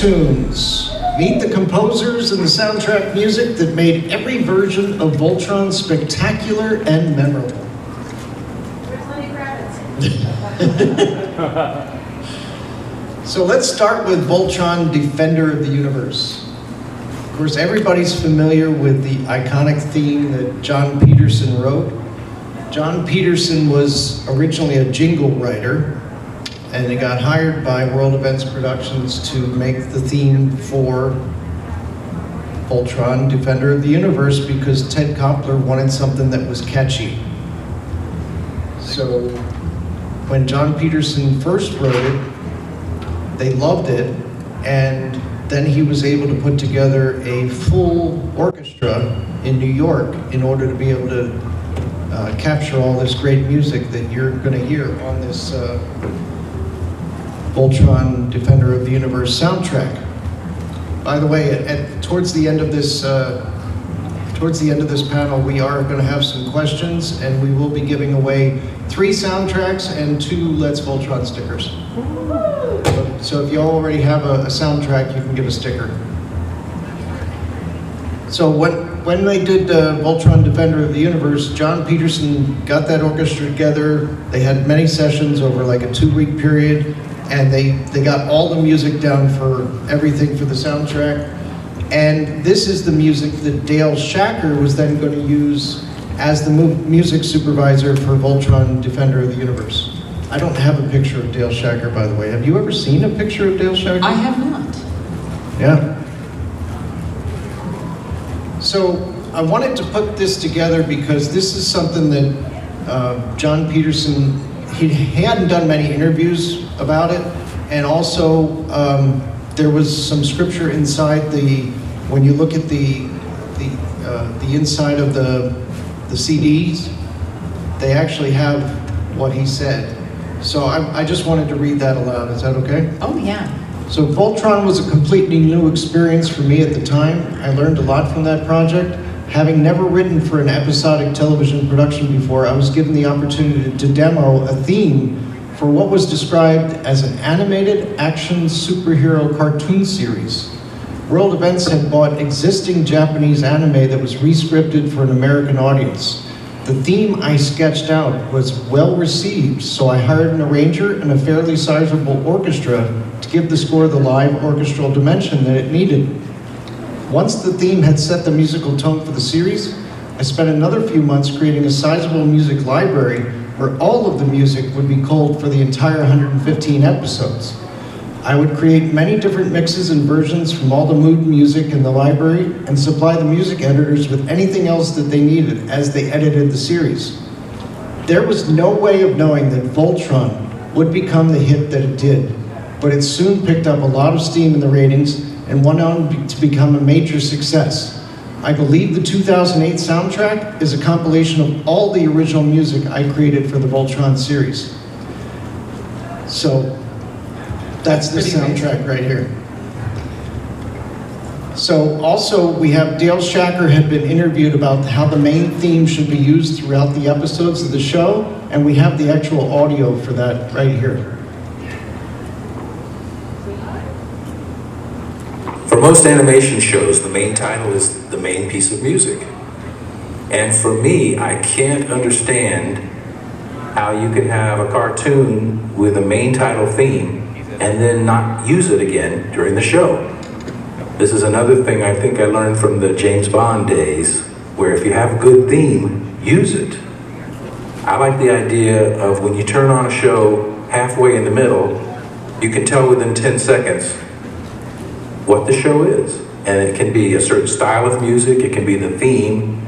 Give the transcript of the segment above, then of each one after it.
undertones. Meet the composers and the soundtrack music that made every version of Voltron spectacular and memorable. So let's start with Voltron, Defender of the Universe. Of course, everybody's familiar with the iconic theme that John Peterson wrote. John Peterson was originally a jingle writer, and he got hired by World Events Productions to make the theme for Voltron, Defender of the Universe, because Ted Koppler wanted something that was catchy. So when John Peterson first wrote it, they loved it, and then he was able to put together a full orchestra in New York in order to be able to capture all this great music that you're going to hear on this Voltron Defender of the Universe soundtrack. By the way, towards the end of this panel, we are going to have some questions, and we will be giving away 3 soundtracks and 2 Let's Voltron stickers. So if you already have a soundtrack, you can get a sticker. So when they did Voltron Defender of the Universe, John Peterson got that orchestra together. They had many sessions over like a 2-week period, and they got all the music down for everything for the soundtrack. And this is the music that Dale Shacker was then going to use as the music supervisor for Voltron Defender of the Universe. I don't have a picture of Dale Shacker, by the way. Have you ever seen a picture of Dale Shacker? I have not. Yeah. So I wanted to put this together because this is something that John Peterson, he hadn't done many interviews about it, and also there was some scripture inside when you look at the inside of the CDs, they actually have what he said. So I just wanted to read that aloud. Is that okay? Oh, yeah. So Voltron was a completely new experience for me at the time. I learned a lot from that project. Having never written for an episodic television production before, I was given the opportunity to demo a theme for what was described as an animated action superhero cartoon series. World Events had bought existing Japanese anime that was re-scripted for an American audience. The theme I sketched out was well received, so I hired an arranger and a fairly sizable orchestra to give the score the live orchestral dimension that it needed. Once the theme had set the musical tone for the series, I spent another few months creating a sizable music library where all of the music would be culled for the entire 115 episodes. I would create many different mixes and versions from all the mood music in the library and supply the music editors with anything else that they needed as they edited the series. There was no way of knowing that Voltron would become the hit that it did, but it soon picked up a lot of steam in the ratings and went on to become a major success. I believe the 2008 soundtrack is a compilation of all the original music I created for the Voltron series. So that's the soundtrack right here. So also we have Dale Shacker had been interviewed about how the main theme should be used throughout the episodes of the show, and we have the actual audio for that right here. For most animation shows, the main title is the main piece of music. And for me, I can't understand how you can have a cartoon with a main title theme and then not use it again during the show. This is another thing I think I learned from the James Bond days, where if you have a good theme, use it. I like the idea of when you turn on a show halfway in the middle, you can tell within 10 seconds what the show is. And it can be a certain style of music, it can be the theme.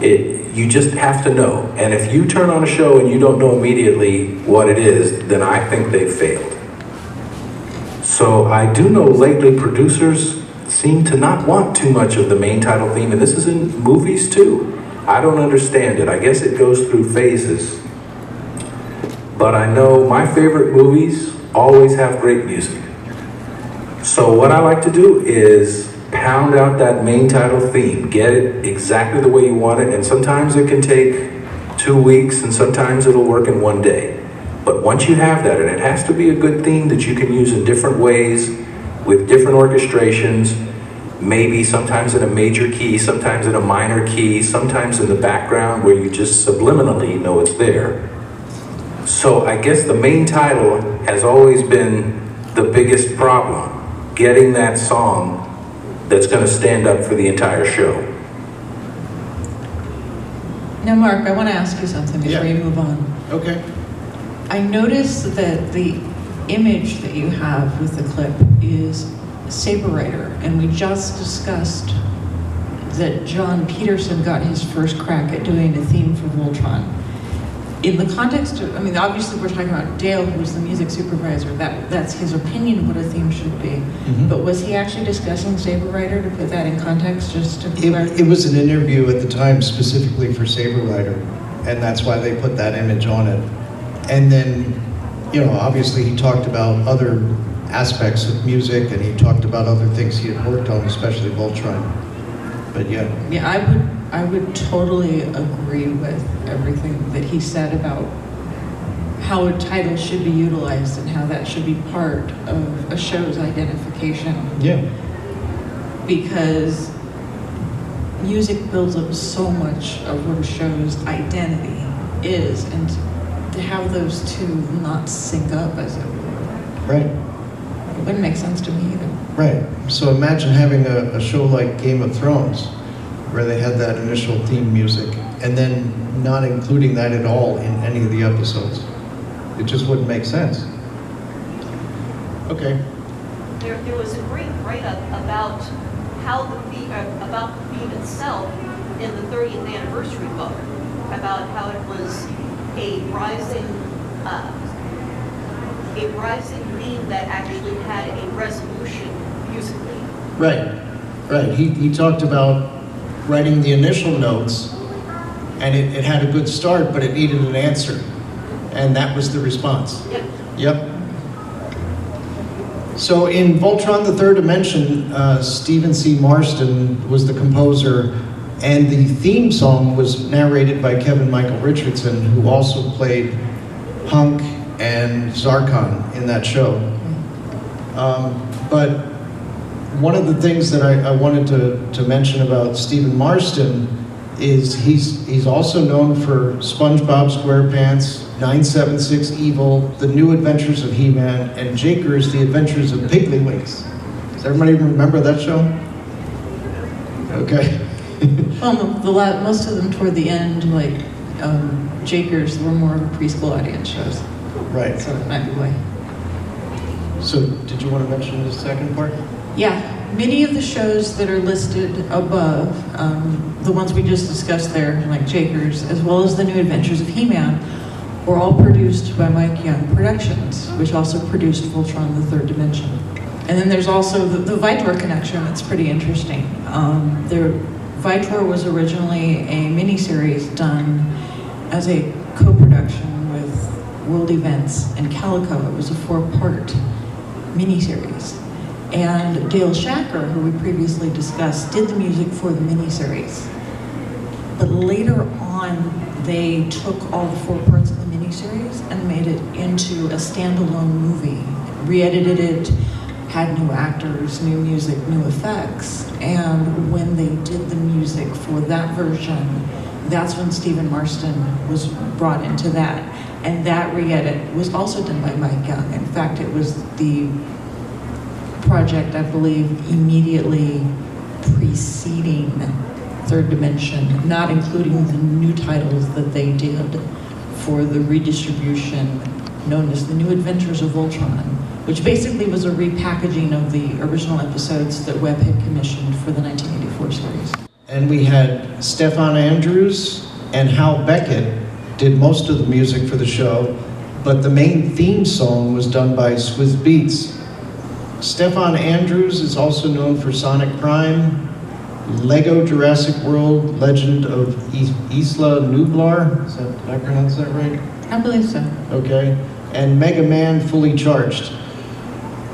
You just have to know. And if you turn on a show and you don't know immediately what it is, then I think they've failed. So I do know lately producers seem to not want too much of the main title theme, and this is in movies too. I don't understand it. I guess it goes through phases. But I know my favorite movies always have great music. So what I like to do is pound out that main title theme, get it exactly the way you want it, and sometimes it can take 2 weeks and sometimes it'll work in 1 day. But once you have that, and it has to be a good theme that you can use in different ways with different orchestrations, maybe sometimes in a major key, sometimes in a minor key, sometimes in the background where you just subliminally know it's there. So I guess the main title has always been the biggest problem, getting that song that's going to stand up for the entire show. Now, Mark, I want to ask you something before you move on. Okay. I noticed that the image that you have with the clip is Saber Rider, and we just discussed that John Peterson got his first crack at doing a theme for Voltron. In the context of, I mean, obviously we're talking about Dale, who was the music supervisor. That's his opinion of what a theme should be. Mm-hmm. But was he actually discussing Saber Rider, to put that in context, just to clarify? It was an interview at the time specifically for Saber Rider, and that's why they put that image on it. And then, you know, obviously he talked about other aspects of music, and he talked about other things he had worked on, especially Voltron. But yeah. Yeah, I would totally agree with everything that he said about how a title should be utilized and how that should be part of a show's identification. Yeah. Because music builds up so much of what a show's identity is, and to have those two not sync up, as it were. Right. It wouldn't make sense to me either. Right. So imagine having a show like Game of Thrones, where they had that initial theme music, and then not including that at all in any of the episodes. It just wouldn't make sense. Okay. There was a great write-up about how about the theme itself in the 30th anniversary book, about how it was a rising theme that actually had a resolution musically. Right. Right. He talked about writing the initial notes, and it had a good start, but it needed an answer. And that was the response. Yep. Yep. So in Voltron, the Third Dimension, Stephen C. Marston was the composer, and the theme song was narrated by Kevin Michael Richardson, who also played Hunk and Zarkon in that show. But one of the things that I wanted to mention about Stephen Marston is he's also known for SpongeBob SquarePants, 976 Evil, The New Adventures of He-Man, and Jakers, The Adventures of Piggly-Winks. Does everybody remember that show? Okay. Well, most of them toward the end, like Jakers, were more of a preschool audience shows. Right. So that might be why. So did you want to mention the second part? Yeah, many of the shows that are listed above, the ones we just discussed there, like Jakers, as well as The New Adventures of He-Man, were all produced by Mike Young Productions, which also produced Voltron, the Third Dimension. And then there's also the Vitor connection that's pretty interesting. Vitor was originally a miniseries done as a co-production with World Events and Calico. It was a 4-part miniseries. And Dale Shacker, who we previously discussed, did the music for the miniseries. But later on, they took all the 4 parts of the miniseries and made it into a standalone movie, re-edited it, had new actors, new music, new effects. And when they did the music for that version, that's when Stephen Marston was brought into that. And that re-edit was also done by Mike Young. In fact, it was the project, I believe, immediately preceding Third Dimension, not including the new titles that they did for the redistribution known as The New Adventures of Voltron, which basically was a repackaging of the original episodes that Webb had commissioned for the 1984 series. And we had Stefan Andrews and Hal Beckett did most of the music for the show, but the main theme song was done by Swizz Beatz. Stefan Andrews is also known for Sonic Prime, Lego Jurassic World, Legend of Isla Nublar. Did I pronounce that right? I believe so. Okay. And Mega Man Fully Charged.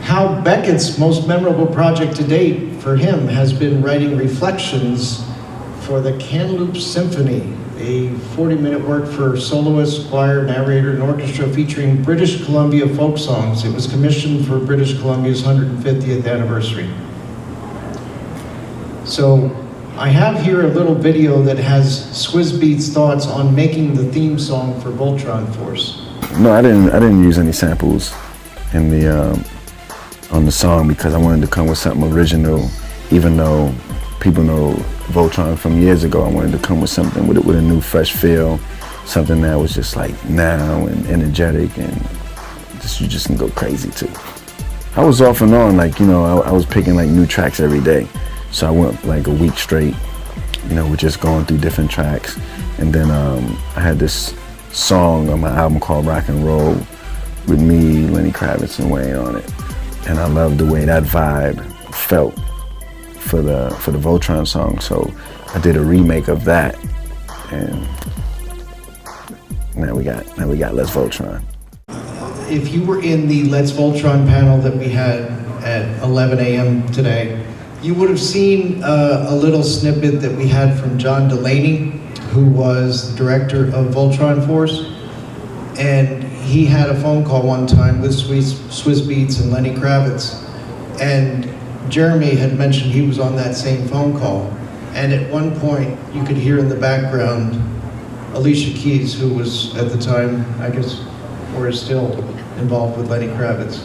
Hal Beckett's most memorable project to date for him has been writing reflections for the Kamloops Symphony, a 40-minute work for soloist, choir, narrator, and orchestra featuring British Columbia folk songs. It was commissioned for British Columbia's 150th anniversary. So I have here a little video that has Swizz Beatz thoughts on making the theme song for Voltron Force. No, I didn't use any samples in the on the song because I wanted to come with something original. Even though people know Voltron from years ago, I wanted to come with something with a new, fresh feel, something that was just like now and energetic, and you just can go crazy too. I was off and on, like, you know, I was picking like new tracks every day. So I went like a week straight, you know, with just going through different tracks. And then I had this song on my album called Rock and Roll with me, Lenny Kravitz, and Wayne on it. And I loved the way that vibe felt for the Voltron song. So I did a remake of that, and now we got Let's Voltron. If you were in the Let's Voltron panel that we had at 11 a.m. today, you would have seen a little snippet that we had from John Delaney, who was the director of Voltron Force. And he had a phone call one time with Swizz Beatz and Lenny Kravitz. And Jeremy had mentioned he was on that same phone call. And at one point, you could hear in the background Alicia Keys, who was at the time, I guess, or is still involved with Lenny Kravitz.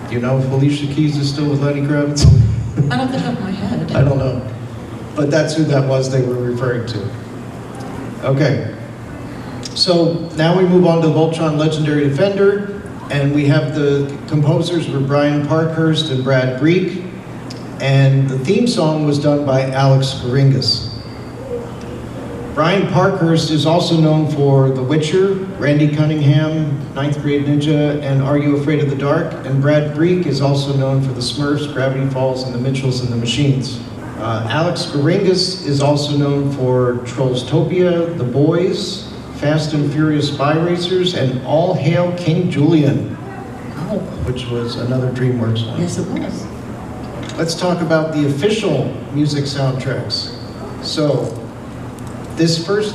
Do you know if Alicia Keys is still with Lenny Kravitz? Not off the top of my head. I don't know. But that's who that was they were referring to. Okay. So now we move on to Voltron Legendary Defender, and we have the composers were Brian Parkhurst and Brad Breek, and the theme song was done by Alex Garingas. Brian Parkhurst is also known for The Witcher, Randy Cunningham, Ninth Grade Ninja, and Are You Afraid of the Dark? And Brad Breek is also known for The Smurfs, Gravity Falls, and The Mitchells and the Machines. Alex Garingas is also known for Trollstopia, The Boys, Fast and Furious Spy Racers, and All Hail King Julian, which was another DreamWorks one. Yes, it was. Let's talk about the official music soundtracks. So, this first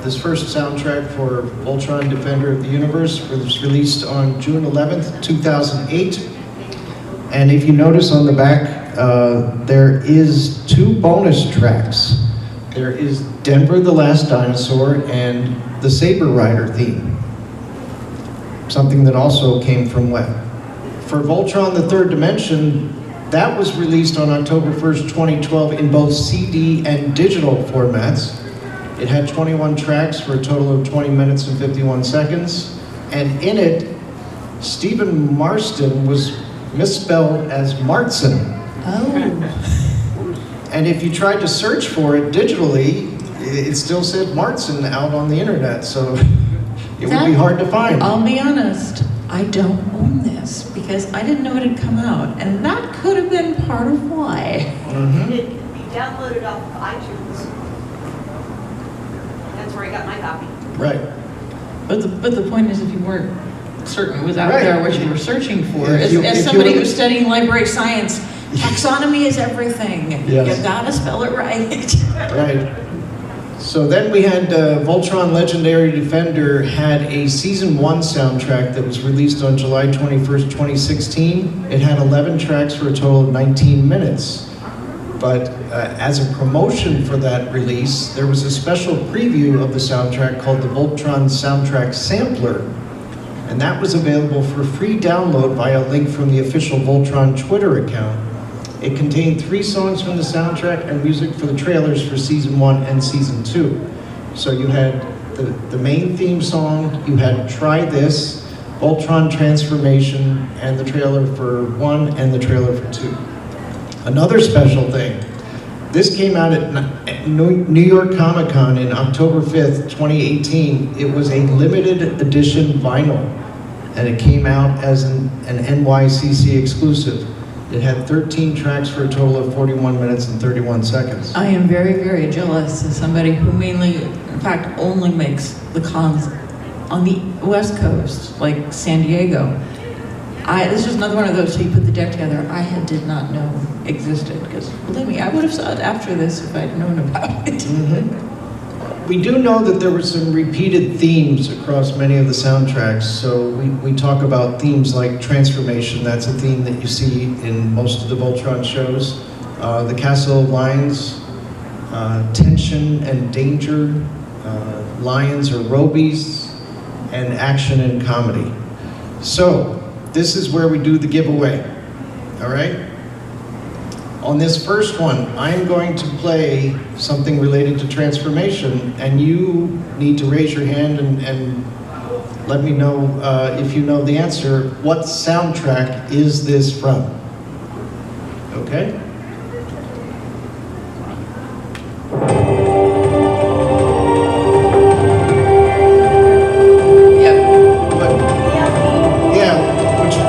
soundtrack for Voltron Defender of the Universe was released on June 11th, 2008. And if you notice on the back, there is 2 bonus tracks. There is Denver the Last Dinosaur and the Saber Rider theme, something that also came from Webb. For Voltron the Third Dimension, that was released on October 1st, 2012 in both CD and digital formats. It had 21 tracks for a total of 20 minutes and 51 seconds. And in it, Stephen Marston was misspelled as Martson. Oh. And if you tried to search for it digitally, it still said Martson out on the internet, so it would be hard to find. I'll be honest, I don't own this because I didn't know it had come out, and that could have been part of why. Mm-hmm. It can be downloaded off of iTunes. That's where I got my copy. Right. But the point is, if you weren't certain it was out Right. there what you were searching for, If you- as if somebody you were- who's studying library science, taxonomy is everything. Yes. You gotta spell it right. Right. So then we had Voltron Legendary Defender had a Season 1 soundtrack that was released on July 21st, 2016. It had 11 tracks for a total of 19 minutes. But as a promotion for that release, there was a special preview of the soundtrack called the Voltron Soundtrack Sampler. And that was available for free download via a link from the official Voltron Twitter account. It contained 3 songs from the soundtrack and music for the trailers for Season 1 and Season 2. So you had the main theme song, you had Try This, Voltron Transformation, and the trailer for 1 and the trailer for 2. Another special thing, this came out at New York Comic Con in October 5th, 2018. It was a limited edition vinyl, and it came out as an NYCC exclusive. It had 13 tracks for a total of 41 minutes and 31 seconds. I am very, very jealous as somebody who mainly, in fact, only makes the cons on the West Coast, like San Diego. This is another one of those, so you put the deck together, did not know existed, because believe me, I would have saw it after this if I'd known about it. We do know that there were some repeated themes across many of the soundtracks, so we talk about themes like transformation. That's a theme that you see in most of the Voltron shows. The Castle of Lions, tension and danger, lions or robies, and action and comedy. So, this is where we do the giveaway, all right? On this first one, I'm going to play something related to transformation, and you need to raise your hand and let me know if you know the answer. What soundtrack is this from? Okay?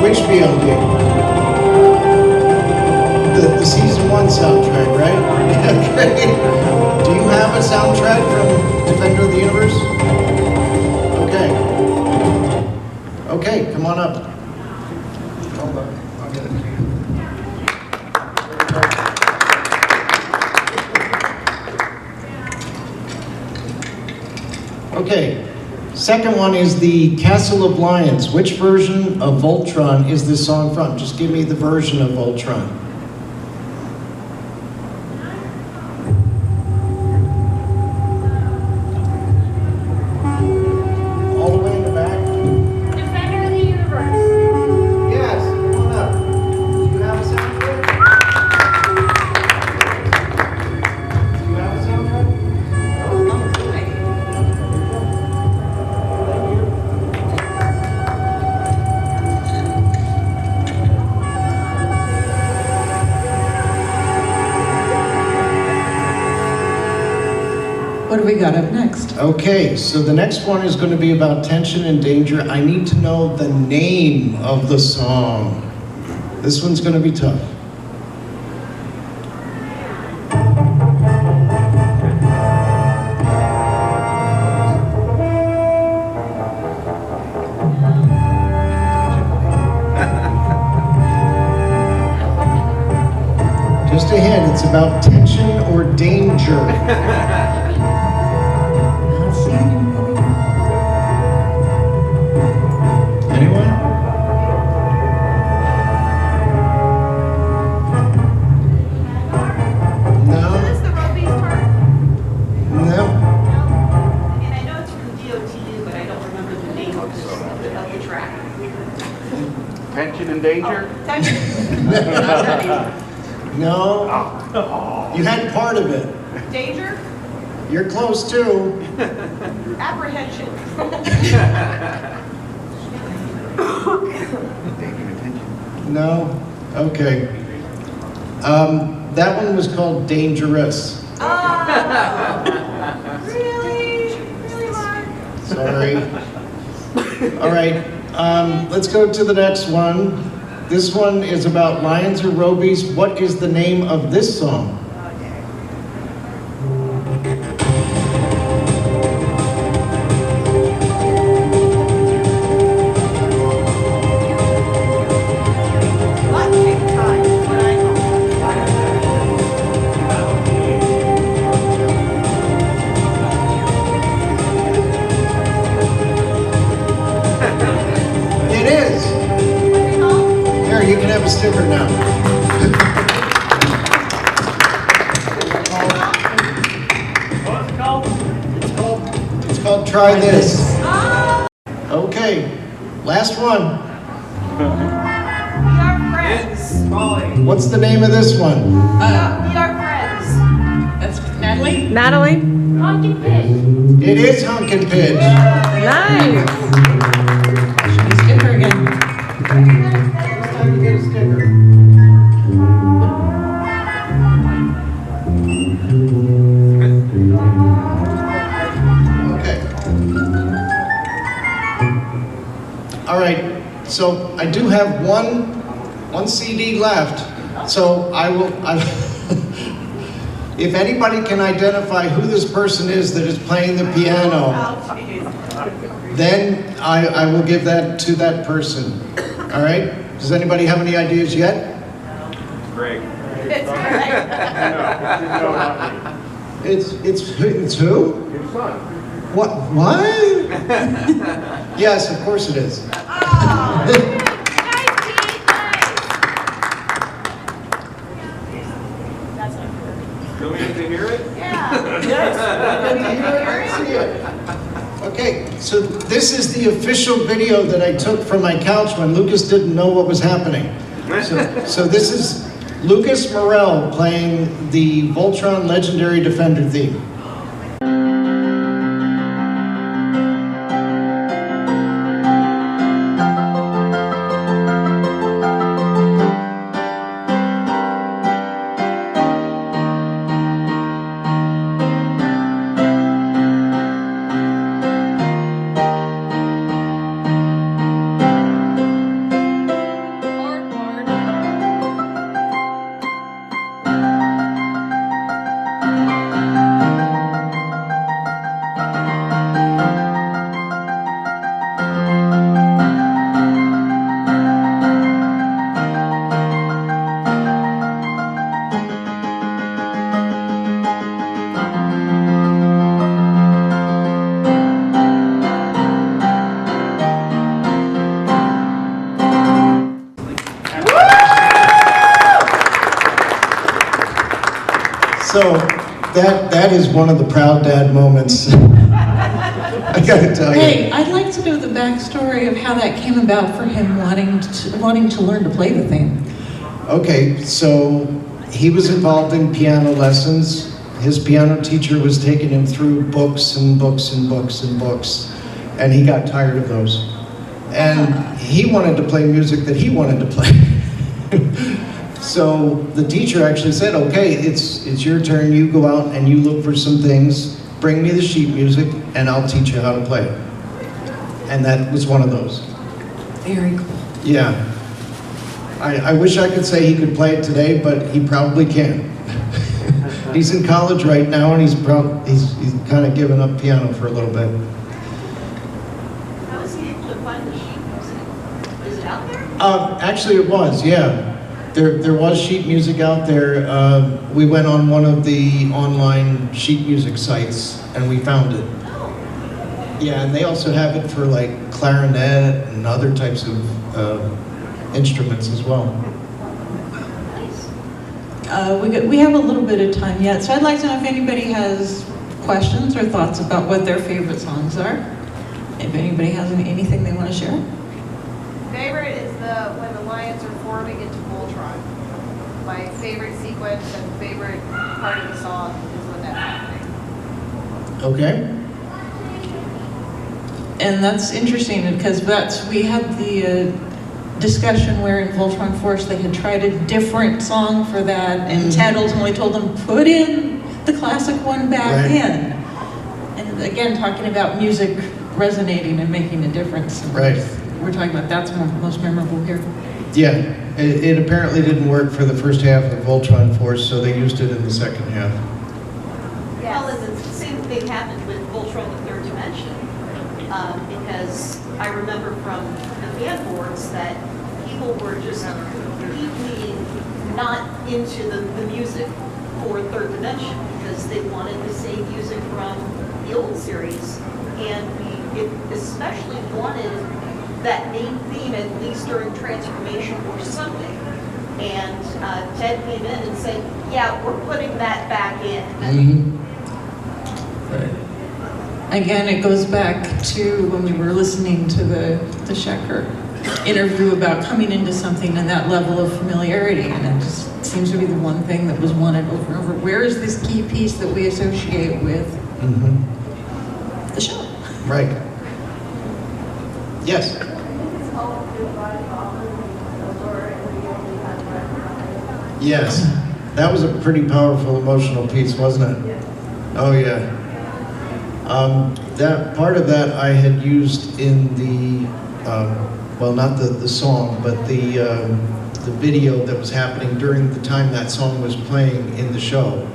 Which VLD? The season 1 soundtrack, right? Okay. Do you have a soundtrack from Defender of the Universe? Okay. Okay, come on up. Hold on, I'll get it to you. Okay. Second one is the Castle of Lions. Which version of Voltron is this song from? Just give me the version of Voltron. All the way in the back? Defender of the Universe. Yes, come on up. Do you have a soundtrack? Do you have a soundtrack? What do we got up next? Okay, so the next one is going to be about tension and danger. I need to know the name of the song. This one's going to be tough. Just a hint, it's about tension or danger. Anyone? No? Is this the Robies part? No? No? And I know it's from DOTU, but I don't remember the name of the track. Tension and danger? Tension. No? You had part of it. Danger? You're close too. Apprehension. No? Okay. That one was called Dangerous. Really? Really, Mark? Sorry. All right, let's go to the next one. This one is about lions or robies. What is the name of this song? You can have a sticker now. What's it called? It's called Try This. Okay, last one. We are friends. What's the name of this one? We are friends. That's Natalie? Natalie? Honky Pit. It is Hunk and Pitch. Nice. Should we skip her again? It's time to get a sticker. Okay. All right, so I do have one CD left, so I if anybody can identify who this person is that is playing the piano, then I will give that to that person, all right? Does anybody have any ideas yet? Greg. It's correct. It's who? His son. What? Yes, of course it is. Oh, nice, Pete, nice. That's not good. Do we get to hear it? Yeah. Okay, so this is the official video that I took from my couch when Lucas didn't know what was happening. So this is Lucas Morrell playing the Voltron Legendary Defender theme. So that is one of the proud dad moments. I gotta tell you. Hey, I'd like to know the backstory of how that came about for him wanting to learn to play the theme. Okay, so he was involved in piano lessons. His piano teacher was taking him through books and books and books and books, and he got tired of those. And he wanted to play music that he wanted to play. So the teacher actually said, okay, it's your turn, you go out and you look for some things, bring me the sheet music, and I'll teach you how to play it. And that was one of those. Very cool. Yeah. I wish I could say he could play it today, but he probably can. He's in college right now, and he's kind of given up piano for a little bit. How was he able to find the sheet music? Is it out there? Actually, it was, yeah. There was sheet music out there. We went on one of the online sheet music sites, and we found it. Oh, Yeah, and they also have it for like clarinet and other types of instruments as well. nice. We have a little bit of time yet, so I'd like to know if anybody has questions or thoughts about what their favorite songs are. If anybody has anything they want to share. Favorite is when the lions are forming into Voltron. My favorite sequence and favorite part of the song is when that's happening. Okay. And that's interesting because we had the discussion where in Voltron Force they had tried a different song for that, and Ted ultimately told them, put in the classic one back Right. in. And again, talking about music resonating and making a difference. And Right. We're talking about that's most memorable here. Yeah, it apparently didn't work for the first half of Voltron Force, so they used it in the second half. Well, and the same thing happened with Voltron the Third Dimension, because I remember from the fan boards that people were just completely not into the music for Third Dimension because they wanted the same music from the old series, and we especially wanted that main theme at least during Transformation or something. And Ted came in and said, yeah, we're putting that back in. Again, it goes back to when we were listening to the Schecker interview about coming into something and that level of familiarity, and it just seems to be the one thing that was wanted over and over. Where is this key piece that we associate with the show? Right. Yes. Yes. That was a pretty powerful emotional piece, wasn't it? Oh yeah. That part of that I had used in the, well, not the song, but the video that was happening during the time that song was playing in the show.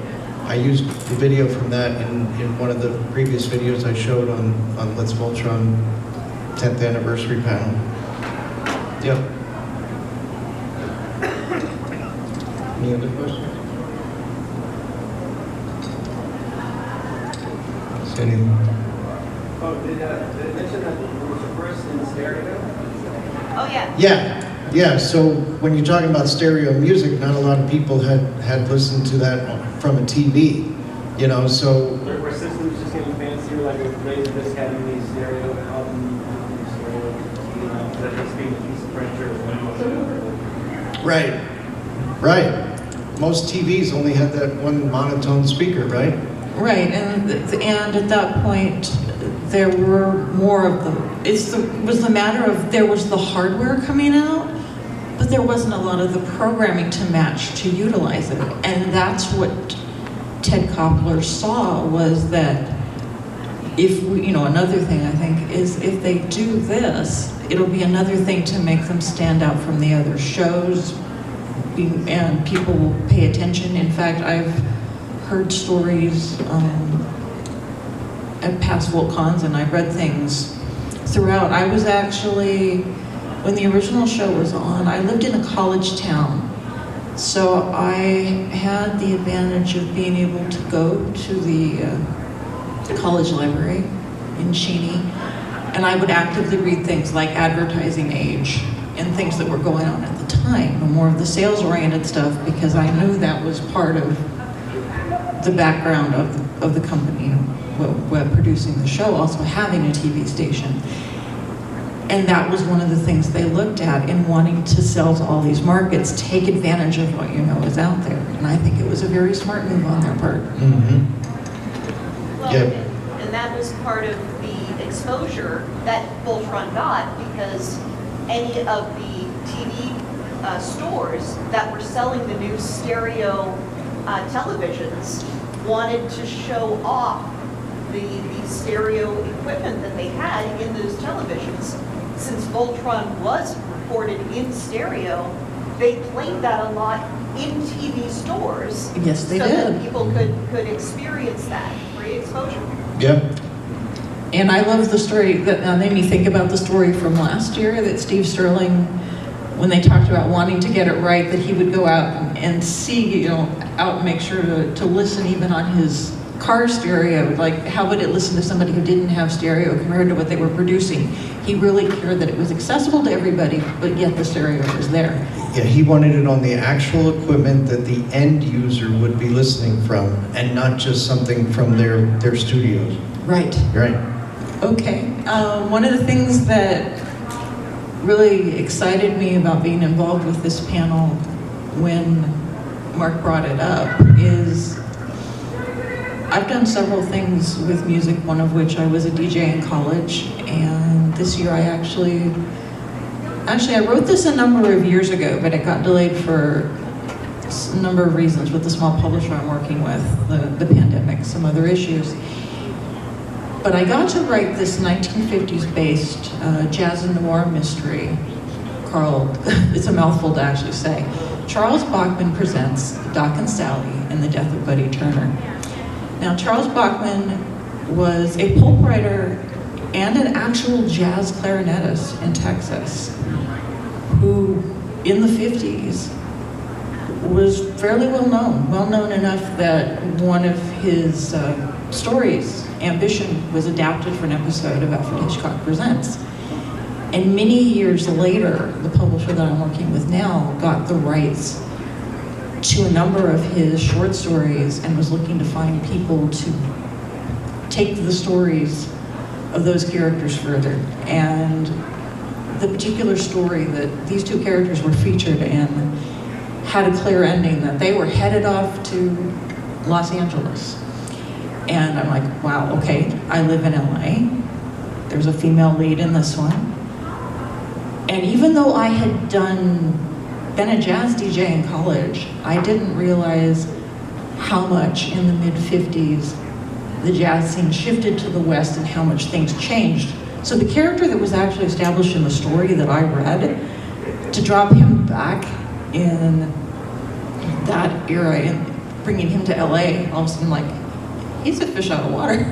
I used the video from that in one of the previous videos I showed on Let's Voltron 10th anniversary panel. Yep. Any other questions? Is anyone? Oh, did they mention that it was first in stereo? Oh, yeah. Yeah, so when you're talking about stereo music, not a lot of people had listened to that from a TV, you know, so. Were systems just getting fancier, like with Laserdisc having these stereo album, stereo, you know, that just being a piece of furniture or Right. Most TVs only had that one monotone speaker, right? Right, and at that point, there were more of them. Was the matter of there was the hardware coming out, but there wasn't a lot of the programming to match to utilize it. And that's what Ted Koppler saw, was that if we, you know, another thing I think is if they do this, it'll be another thing to make them stand out from the other shows, and people will pay attention. In fact, I've heard stories at past VoltCons, and I've read things throughout. I was actually, when the original show was on, I lived in a college town. So I had the advantage of being able to go to the college library in Cheney, and I would actively read things like Advertising Age and things that were going on at the time, and more of the sales-oriented stuff, because I knew that was part of the background of the company producing the show, also having a TV station. And that was one of the things they looked at in wanting to sell to all these markets, take advantage of what you know is out there. And I think it was a very smart move on their part. Mm-hmm. Well, Yeah. and that was part of the exposure that Voltron got, because any of the TV stores that were selling the new stereo televisions wanted to show off the stereo equipment that they had in those televisions. Since Voltron was recorded in stereo, they played that a lot in TV stores. Yes, they so did. that people could experience that free exposure. Yep. And I love the story that made me think about the story from last year that Steve Sterling, when they talked about wanting to get it right, that he would go out and see, you know, out and make sure to listen even on his car stereo, like how would it listen to somebody who didn't have stereo compared to what they were producing. He really cared that it was accessible to everybody, but yet the stereo was there. Yeah, he wanted it on the actual equipment that the end user would be listening from, and not just something from their studios. Right. Right. Okay. One of the things that really excited me about being involved with this panel when Marc brought it up is I've done several things with music, one of which I was a DJ in college, and this year I actually I wrote this a number of years ago, but it got delayed for a number of reasons with the small publisher I'm working with, the pandemic, some other issues. But I got to write this 1950s based jazz and noir mystery called, it's a mouthful to actually say, Charles Bachman Presents Doc and Sally and the Death of Buddy Turner. Now, Charles Bachman was a pulp writer and an actual jazz clarinetist in Texas, who in the 50s was fairly well known enough that one of his stories, Ambition, was adapted for an episode of Alfred Hitchcock Presents. And many years later, the publisher that I'm working with now got the rights to a number of his short stories and was looking to find people to take the stories of those characters further. And the particular story that these two characters were featured in had a clear ending, that they were headed off to Los Angeles. And I'm like, wow, okay, I live in LA. There's a female lead in this one. And even though I had been a jazz DJ in college, I didn't realize how much in the mid-50s the jazz scene shifted to the West and how much things changed. So the character that was actually established in the story that I read, to drop him back in that era and bringing him to LA, all of a sudden, like, he's a fish out of water.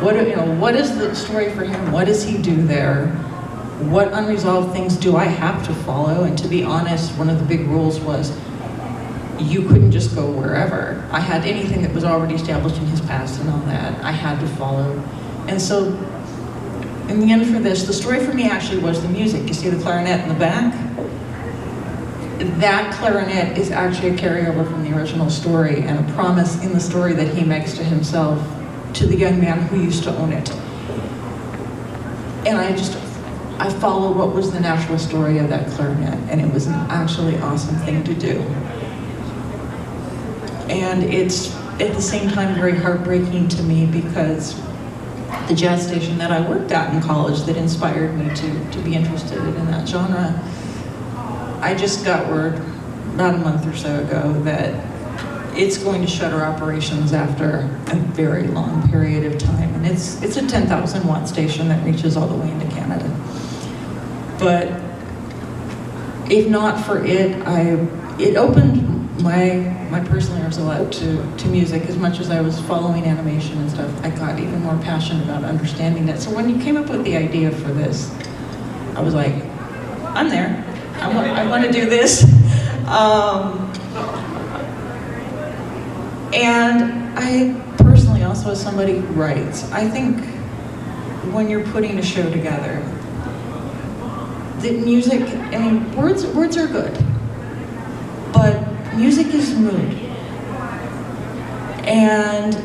What is the story for him? What does he do there? What unresolved things do I have to follow? And to be honest, one of the big rules was you couldn't just go wherever. I had anything that was already established in his past and all that, I had to follow. And so, in the end for this, the story for me actually was the music. You see the clarinet in the back? That clarinet is actually a carryover from the original story and a promise in the story that he makes to himself, to the young man who used to own it. And I followed what was the natural story of that clarinet, and it was an actually awesome thing to do. And it's, at the same time, very heartbreaking to me because the jazz station that I worked at in college that inspired me to be interested in that genre, I just got word about a month or so ago that it's going to shutter operations after a very long period of time. And it's a 10,000 watt station that reaches all the way into Canada. But if not for it, it opened my personal ears a lot to music. As much as I was following animation and stuff, I got even more passionate about understanding that. So when you came up with the idea for this, I was like, I'm there. I want to do this. And I personally also, as somebody who writes, I think when you're putting a show together, that music, I mean, words are good, but music is mood. And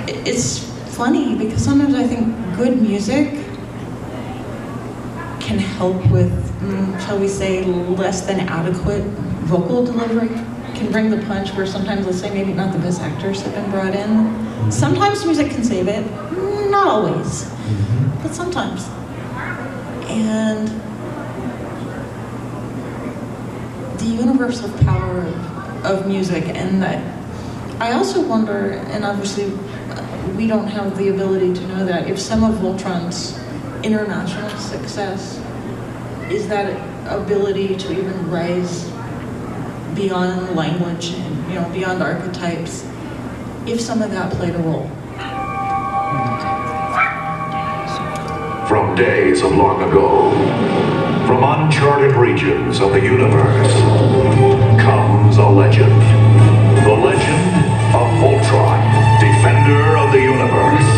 it's funny because sometimes I think good music can help with, shall we say, less than adequate vocal delivery. Can bring the punch where sometimes, let's say, maybe not the best actors have been brought in. Sometimes music can save it, not always, but sometimes. And the universal power of music, and that I also wonder, and obviously we don't have the ability to know that, if some of Voltron's international success is that ability to even rise beyond language and beyond archetypes, if some of that played a role. From days of long ago, from uncharted regions of the universe, comes a legend. The legend of Voltron, defender of the universe.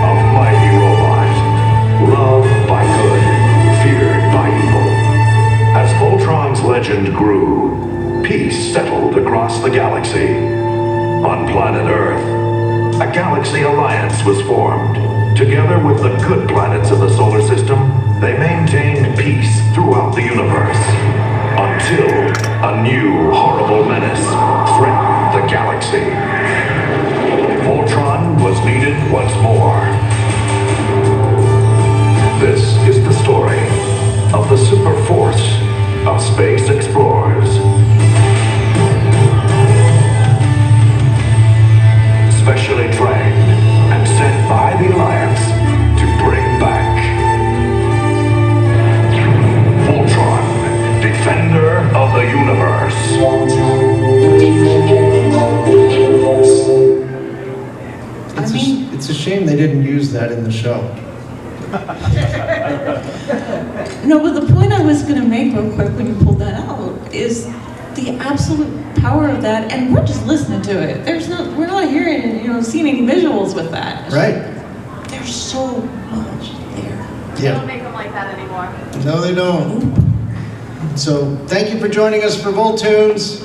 A mighty robot, loved by good, feared by evil. As Voltron's legend grew, peace settled across the galaxy. On planet Earth, a galaxy alliance was formed. Together with the good planets of the solar system, they maintained peace throughout the universe. Until a new horrible menace threatened the galaxy. Voltron was needed once more. This is the story of the super force of space explorers. Specially trained and sent by the Alliance to bring back Voltron, defender of the universe. It's a shame they didn't use that in the show. No, but the point I was going to make real quick when you pulled that out is the absolute power of that, and we're just listening to it. We're not hearing, seeing any visuals with that. Right. There's so much there. They don't make them like that anymore. No, they don't. So, thank you for joining us for VoltTunes.